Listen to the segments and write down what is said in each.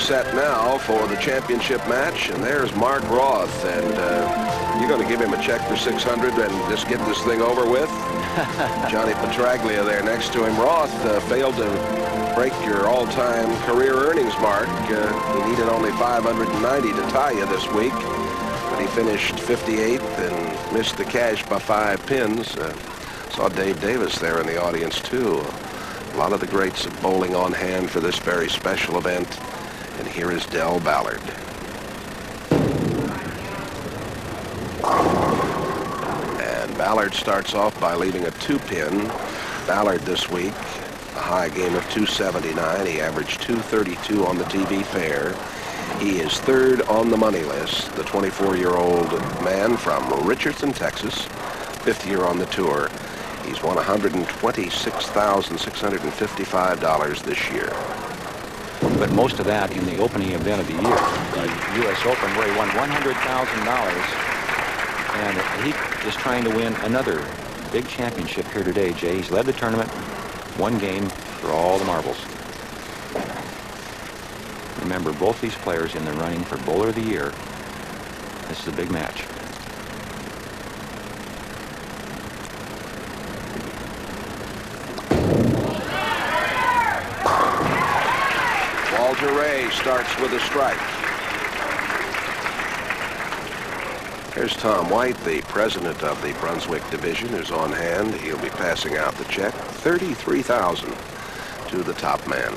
set now for the championship match, and there's Mark Roth, and you're going to give him a check for $600 and just get this thing over with. Johnny Petraglia there next to him. Roth failed to break your all-time career earnings mark. He needed only $590 to tie you this week, but he finished 58th and missed the cash by 5 pins. Saw Dave Davis there in the audience too. A lot of the greats of bowling on hand for this very special event. And here is Del Ballard. And Ballard starts off by leaving a 2-pin. Ballard this week, a high game of 279. He averaged 232 on the TV fair. He is 3rd on the money list, the 24-year-old man from Richardson, Texas, 5th year on the tour. He's won $126,655 this year. But most of that in the opening event of the year, the U.S. Open, where he won $100,000. And he is trying to win another big championship here today, Jay. He's led the tournament, 1 game for all the marbles. Remember, both these players in the running for Bowler of the Year. This is a big match. Walter Ray starts with a strike. Here's Tom White, the president of the Brunswick division, who's on hand. He'll be passing out the check, $33,000 to the top man.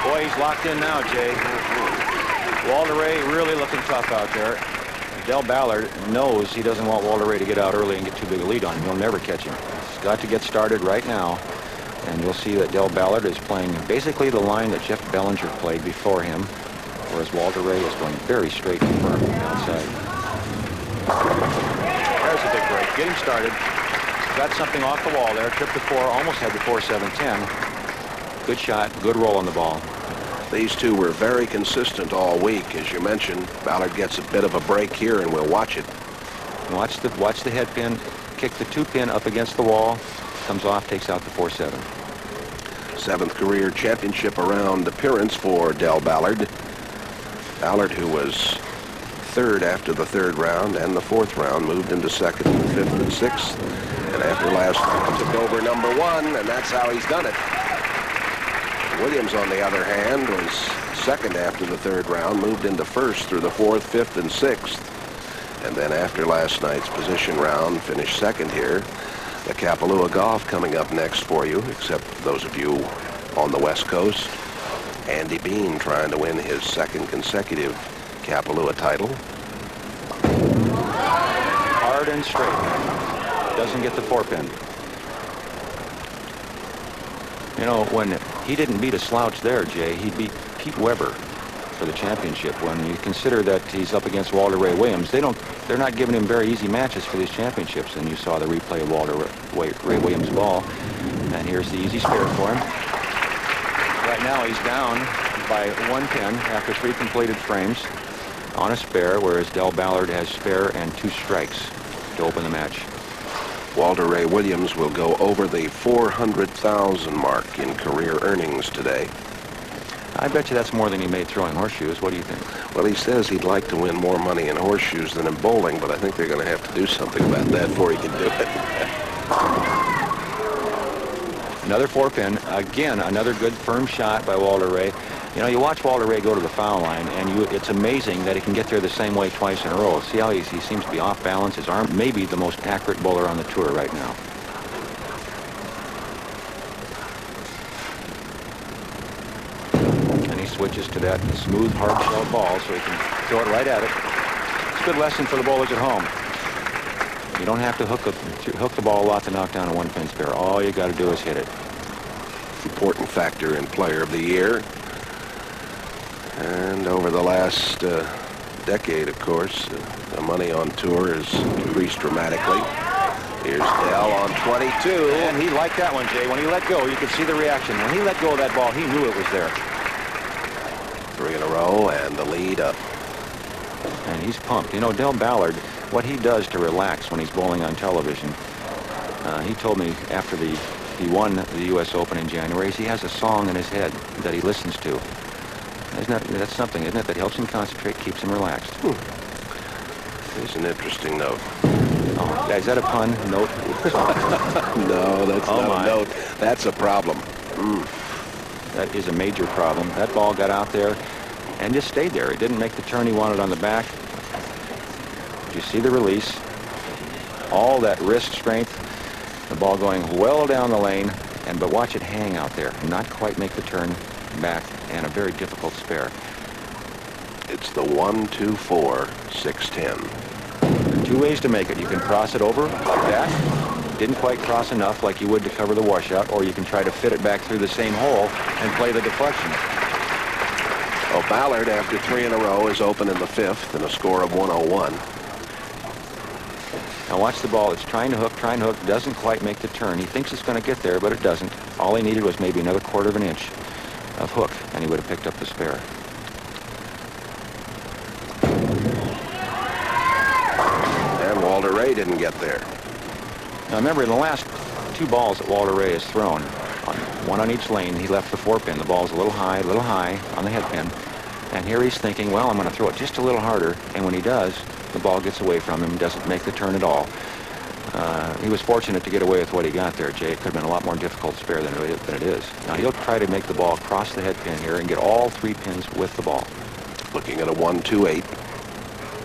Boy, he's locked in now, Jay. Walter Ray really looking tough out there. Del Ballard knows he doesn't want Walter Ray to get out early and get too big a lead on him. He'll never catch him. He's got to get started right now. And you'll see that Del Ballard is playing basically the line that Jeff Bellinger played before him, whereas Walter Ray is going very straight and firm outside. There's a big break. Get him started. Got something off the wall there. Tripped the 4, almost had the 4-7-10. Good shot, good roll on the ball. These two were very consistent all week, as you mentioned. Ballard gets a bit of a break here, and we'll watch it. Watch the head pin, kick the 2-pin up against the wall, comes off, takes out the 4-7. 7th career championship around appearance for Del Ballard. Ballard, who was 3rd after the 3rd round and the 4th round, moved into 2nd and 5th and 6th. And after last night, took over number 1, and that's how he's done it. Williams, on the other hand, was 2nd after the 3rd round, moved into 1st through the 4th, 5th, and 6th. And then after last night's position round, finished 2nd here. The Kapalua Golf coming up next for you, except those of you on the West Coast. Andy Bean trying to win his 2nd consecutive Kapalua title. Hard and straight. Doesn't get the 4-pin. You know, when he didn't beat a slouch there, Jay, he beat Pete Weber for the championship. When you consider that he's up against Walter Ray Williams, they're not giving him very easy matches for these championships. And you saw the replay of Walter Ray Williams' ball. And here's the easy spare for him. Right now he's down by 1 pin after 3 completed frames on a spare, whereas Del Ballard has spare and 2 strikes to open the match. Walter Ray Williams will go over the 400,000 mark in career earnings today. I bet you that's more than he made throwing horseshoes. What do you think? Well, he says he'd like to win more money in horseshoes than in bowling, but I think they're going to have to do something about that before he can do it. Another 4-pin. Again, another good firm shot by Walter Ray. You know, you watch Walter Ray go to the foul line, and it's amazing that he can get there the same way twice in a row. See how he seems to be off balance? His arm may be the most accurate bowler on the tour right now. And he switches to that smooth, hard shell ball so he can throw it right at it. It's a good lesson for the bowlers at home. You don't have to hook the ball a lot to knock down a 1-pin spare. All you got to do is hit it. Important factor in Player of the Year. And over the last decade, of course, the money on tour has increased dramatically. Here's Del on 22. And he liked that one, Jay. When he let go, you could see the reaction. When he let go of that ball, he knew it was there. 3 in a row, and the lead up. And he's pumped. You know, Del Ballard, what he does to relax when he's bowling on television, he told me after he won the U.S. Open in January, he has a song in his head that he listens to. That's something, isn't it, that helps him concentrate, keeps him relaxed. Here's an interesting note. Oh, yeah, is that a pun? Note? No, that's not a note. That's a problem. That is a major problem. That ball got out there and just stayed there. It didn't make the turn he wanted on the back. Did you see the release? All that wrist strength. The ball going well down the lane, but watch it hang out there. Not quite make the turn back, and a very difficult spare. It's the 1-2-4, 6-10. Two ways to make it. You can cross it over like that. Didn't quite cross enough like you would to cover the washout, or you can try to fit it back through the same hole and play the deflection. Well, Ballard, after 3 in a row, is open in the 5th and a score of 101. Now watch the ball. It's trying to hook, doesn't quite make the turn. He thinks it's going to get there, but it doesn't. All he needed was maybe another 1/4 of an inch of hook, and he would have picked up the spare. And Walter Ray didn't get there. Now remember, in the last 2 balls that Walter Ray has thrown, one on each lane, he left the 4-pin. The ball's a little high on the head pin. And here he's thinking, well, I'm going to throw it just a little harder. And when he does, the ball gets away from him, doesn't make the turn at all. He was fortunate to get away with what he got there, Jay. It could have been a lot more difficult spare than it is. Now he'll try to make the ball cross the head pin here and get all 3 pins with the ball. Looking at a 1-2-8.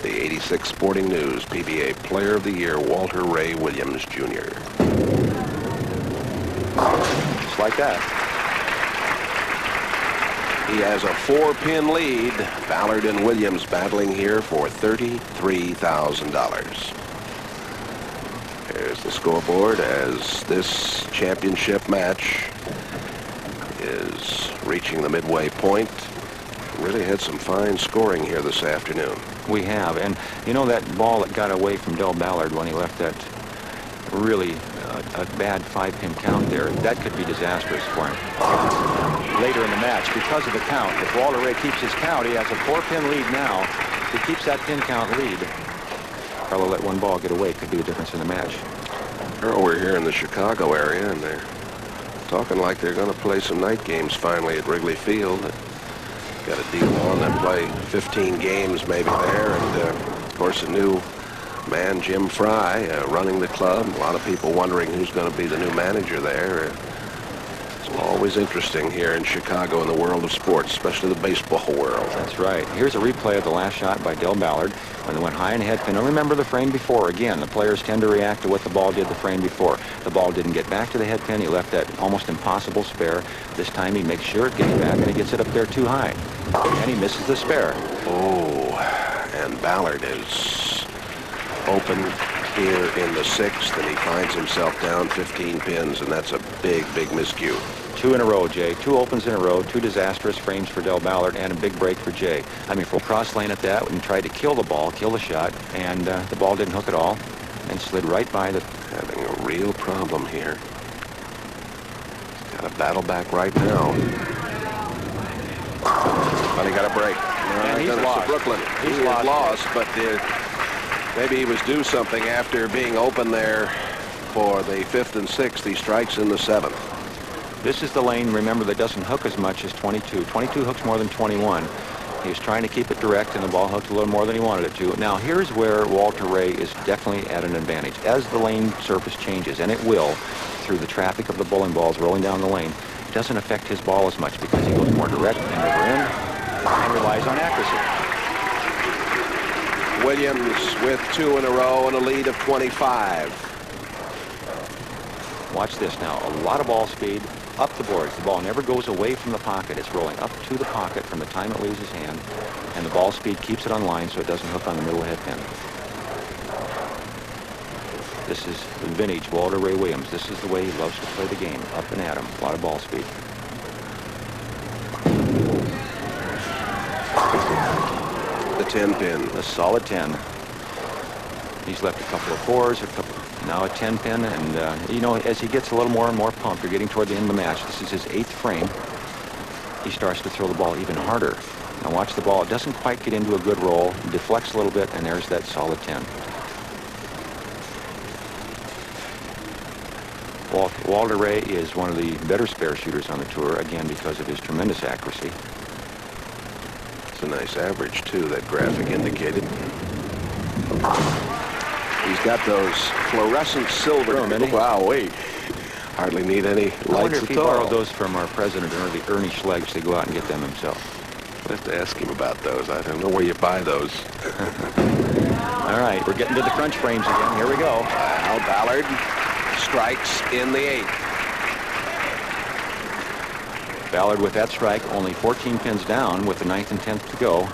The 86 Sporting News PBA Player of the Year, Walter Ray Williams, Jr. Just like that. He has a 4-pin lead. Ballard and Williams battling here for $33,000. There's the scoreboard as this championship match is reaching the midway point. Really had some fine scoring here this afternoon. We have, and you know that ball that got away from Del Ballard when he left that really a bad 5-pin count there, that could be disastrous for him later in the match because of the count. If Walter Ray keeps his count, he has a 4-pin lead now. If he keeps that pin count lead, probably let one ball get away. Could be the difference in the match. Earl, we're here in the Chicago area, and they're talking like they're going to play some night games finally at Wrigley Field. Got a deal on them, play 15 games maybe there, and of course a new man, Jim Fry, running the club. A lot of people wondering who's going to be the new manager there. It's always interesting here in Chicago in the world of sports, especially the baseball world. That's right. Here's a replay of the last shot by Del Ballard when it went high in the head pin. Now remember the frame before. Again, the players tend to react to what the ball did the frame before. The ball didn't get back to the head pin. He left that almost impossible spare. This time he makes sure it gets back, and he gets it up there too high. And he misses the spare. Oh, and Ballard is open here in the 6th, and he finds himself down 15 pins, and that's a big, big miscue. 2 in a row, Jay. 2 opens in a row, 2 disastrous frames for Del Ballard, and a big break for Jay. I mean, for cross lane at that, and tried to kill the ball, kill the shot, and the ball didn't hook at all, and slid right by the... Having a real problem here. He's got a battle back right now. But he got a break. And he's lost. Brooklyn. He's lost, but maybe he was due something after being open there for the 5th and 6th. He strikes in the 7th. This is the lane, remember, that doesn't hook as much as 22. 22 hooks more than 21. He was trying to keep it direct, and the ball hooked a little more than he wanted it to. Now, here's where Walter Ray is definitely at an advantage. As the lane surface changes, and it will, through the traffic of the bowling balls rolling down the lane, it doesn't affect his ball as much because he goes more direct and over in and relies on accuracy. Williams with 2 in a row and a lead of 25. Watch this now. A lot of ball speed up the boards. The ball never goes away from the pocket. It's rolling up to the pocket from the time it leaves his hand, and the ball speed keeps it on line so it doesn't hook on the middle head pin. This is vintage Walter Ray Williams. This is the way he loves to play the game. Up and at him. A lot of ball speed. The 10 pin. A solid 10. He's left a couple of 4s, now a 10 pin, and you know, as he gets a little more and more pumped, you're getting toward the end of the match. This is his 8th frame. he starts to throw the ball even harder. Now watch the ball. It doesn't quite get into a good roll. It deflects a little bit, and there's that solid 10. Walter Ray is one of the better spare shooters on the tour, again, because of his tremendous accuracy. It's a nice average, too, that graphic indicated. He's got those fluorescent silver. Wow, wait. Hardly need any lights at all. I wonder if he borrowed those from our president, Ernie Schlegg, to go out and get them himself. We'll have to ask him about those. I don't know where you buy those. All right, we're getting to the crunch frames again. Here we go. Al Ballard strikes in the 8th. Ballard with that strike, only 14 pins down with the 9th and 10th to go.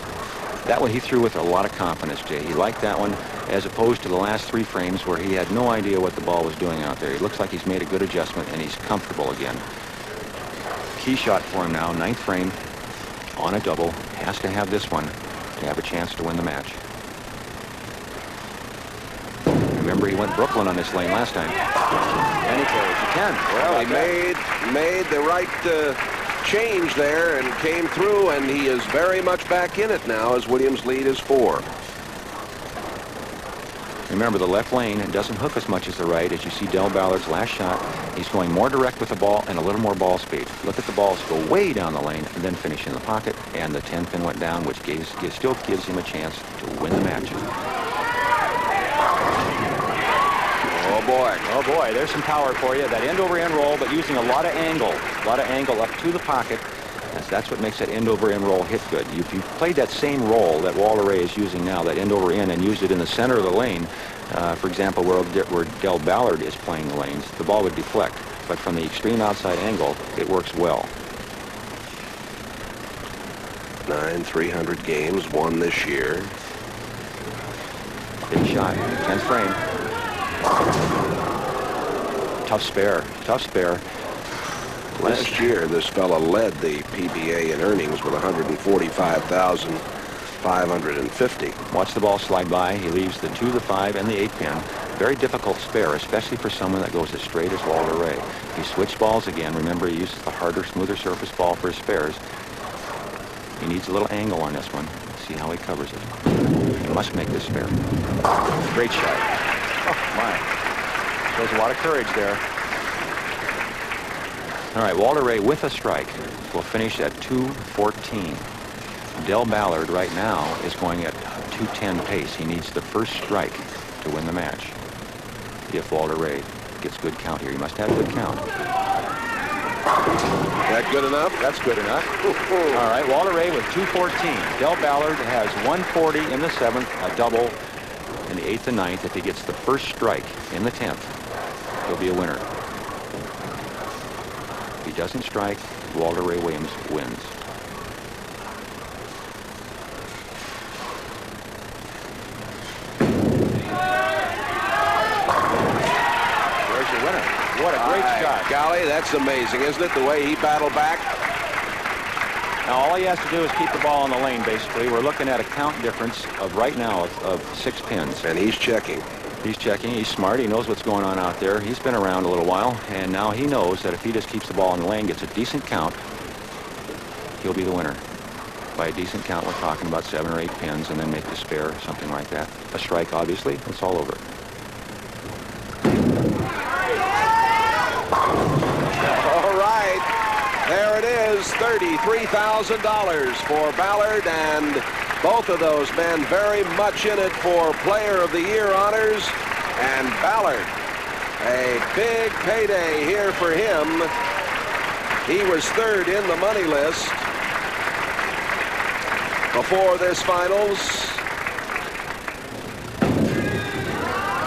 That one he threw with a lot of confidence, Jay. He liked that one as opposed to the last 3 frames where he had no idea what the ball was doing out there. He looks like he's made a good adjustment and he's comfortable again. Key shot for him now, 9th frame on a double. Has to have this one to have a chance to win the match. Remember, he went Brooklyn on this lane last time. And he carries a 10. Well, he made the right change there and came through, and he is very much back in it now as Williams' lead is 4. Remember, the left lane doesn't hook as much as the right. As you see Del Ballard's last shot, he's going more direct with the ball and a little more ball speed. Look at the balls go way down the lane and then finish in the pocket, and the 10 pin went down, which still gives him a chance to win the match. Oh boy, there's some power for you. That end-over-end roll, but using a lot of angle up to the pocket. That's what makes that end-over-end roll hit good. If you played that same roll that Walter Ray is using now, that end-over-end, and used it in the center of the lane, for example, where Del Ballard is playing the lanes, the ball would deflect. But from the extreme outside angle, it works well. 9 300 games, won this year. Big shot, 10th frame. Tough spare. Last year, this fella led the PBA in earnings with 145,550. Watch the ball slide by. He leaves the 2, the 5, and the 8 pin. Very difficult spare, especially for someone that goes as straight as Walter Ray. He switched balls again. Remember, he uses the harder, smoother surface ball for his spares. He needs a little angle on this one. See how he covers it. He must make this spare. Great shot. Oh, my. Shows a lot of courage there. All right, Walter Ray with a strike will finish at 214. Del Ballard right now is going at 210 pace. He needs the first strike to win the match. If Walter Ray gets good count here, he must have a good count. That good enough? That's good enough. All right, Walter Ray with 214. Del Ballard has 140 in the 7th, a double in the 8th and 9th. If he gets the first strike in the 10th, he'll be a winner. If he doesn't strike, Walter Ray Williams wins. There's your winner. What a great shot. Golly, that's amazing, isn't it, the way he battled back? Now, all he has to do is keep the ball on the lane, basically. We're looking at a count difference of right now of 6 pins. And he's checking. He's checking. He's smart. He knows what's going on out there. He's been around a little while, and now he knows that if he just keeps the ball in the lane, gets a decent count, he'll be the winner. By a decent count, we're talking about 7 or 8 pins, and then make the spare, something like that. A strike, obviously. It's all over. All right. There it is, $33,000 for Ballard, and both of those men very much in it for Player of the Year honors. And Ballard, a big payday here for him. He was 3rd in the money list before this finals.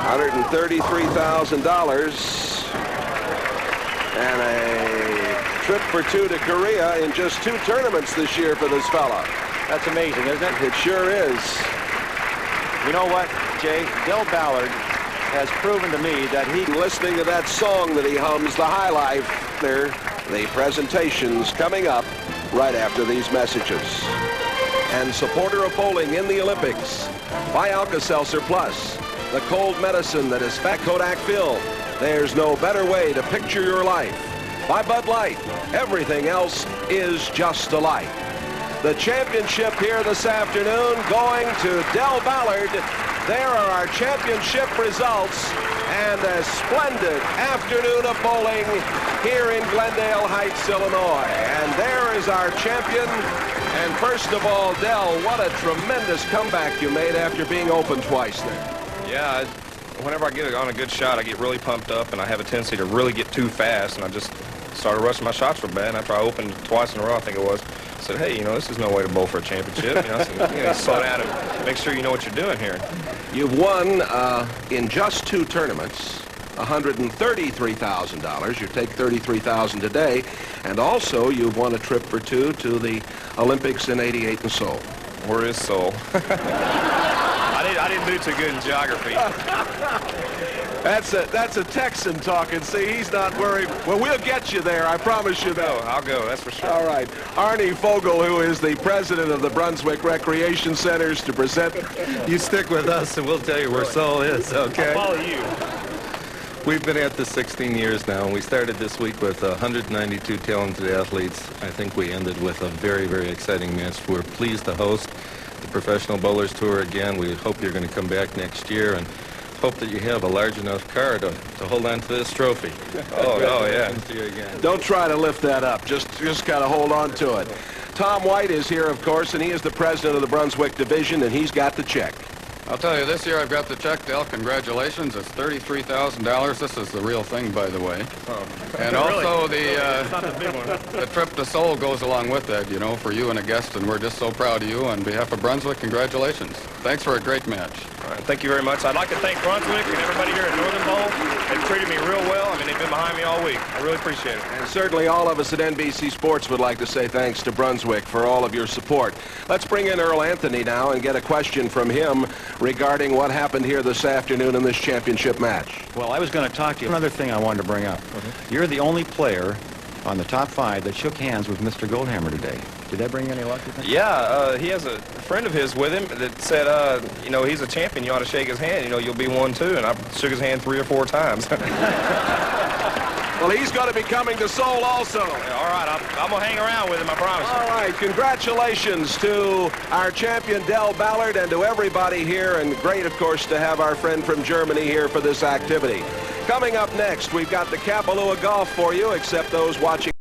$133,000 and a trip for 2 to Korea in just 2 tournaments this year for this fella. That's amazing, isn't it? It sure is. You know what, Jay? Del Ballard has proven to me that he... Listening to that song that he hums, the High Life, there, the presentation's coming up right after these messages. And supporter of bowling in the Olympics, buy Alka-Seltzer Plus, the cold medicine that is fat Kodak filled. There's no better way to picture your life. by Bud Light. Everything else is just alike. The championship here this afternoon going to Del Ballard. There are our championship results and a splendid afternoon of bowling here in Glendale Heights, Illinois. And there is our champion. And first of all, Del, what a tremendous comeback you made after being open twice there. Yeah, whenever I get on a good shot, I get really pumped up, and I have a tendency to really get too fast, and I just started rushing my shots real bad. And after I opened twice in a row, I think it was, I said, hey, this is no way to bowl for a championship. I said, slow down and make sure you know what you're doing here. You've won in just 2 tournaments, $133,000. You take $33,000 today, and also you've won a trip for 2 to the Olympics in '88 in Seoul. Where is Seoul? I didn't do too good in geography. That's a Texan talking. See, he's not worried. Well, we'll get you there. I promise you that. I'll go. That's for sure. All right. Arnie Fogel, who is the president of the Brunswick Recreation Centers, to present. You stick with us, and we'll tell you where Seoul is, okay? I'll follow you. We've been at this 16 years now, and we started this week with 192 talented athletes. I think we ended with a very, very exciting match. We're pleased to host the Professional Bowlers Tour again. We hope you're going to come back next year, and hope that you have a large enough car to hold on to this trophy. Oh, yeah. To you again. Don't try to lift that up. Just kind of hold on to it. Tom White is here, of course, and he is the president of the Brunswick division, and he's got the check. I'll tell you, this year I've got the check, Del. Congratulations. It's $33,000. This is the real thing, by the way. Oh. And also the trip to Seoul goes along with that, for you and a guest, and we're just so proud of you. On behalf of Brunswick, congratulations. Thanks for a great match. All right, thank you very much. I'd like to thank Brunswick and everybody here at Northern Bowl. They've treated me real well. I mean, they've been behind me all week. I really appreciate it. And certainly all of us at NBC Sports would like to say thanks to Brunswick for all of your support. Let's bring in Earl Anthony now and get a question from him regarding what happened here this afternoon in this championship match. Well, I was going to talk to you. Another thing I wanted to bring up. You're the only player on the top 5 that shook hands with Mr. Goldhammer today. Did that bring you any luck, you think? Yeah, he has a friend of his with him that said, he's a champion. You ought to shake his hand. You'll be one, too. And I shook his hand 3 or 4 times. Well, he's going to be coming to Seoul also. Yeah, all right, I'm going to hang around with him, I promise you. All right, congratulations to our champion, Del Ballard, and to everybody here. And great, of course, to have our friend from Germany here for this activity. Coming up next, we've got the Kapalua Golf for you, except those watching.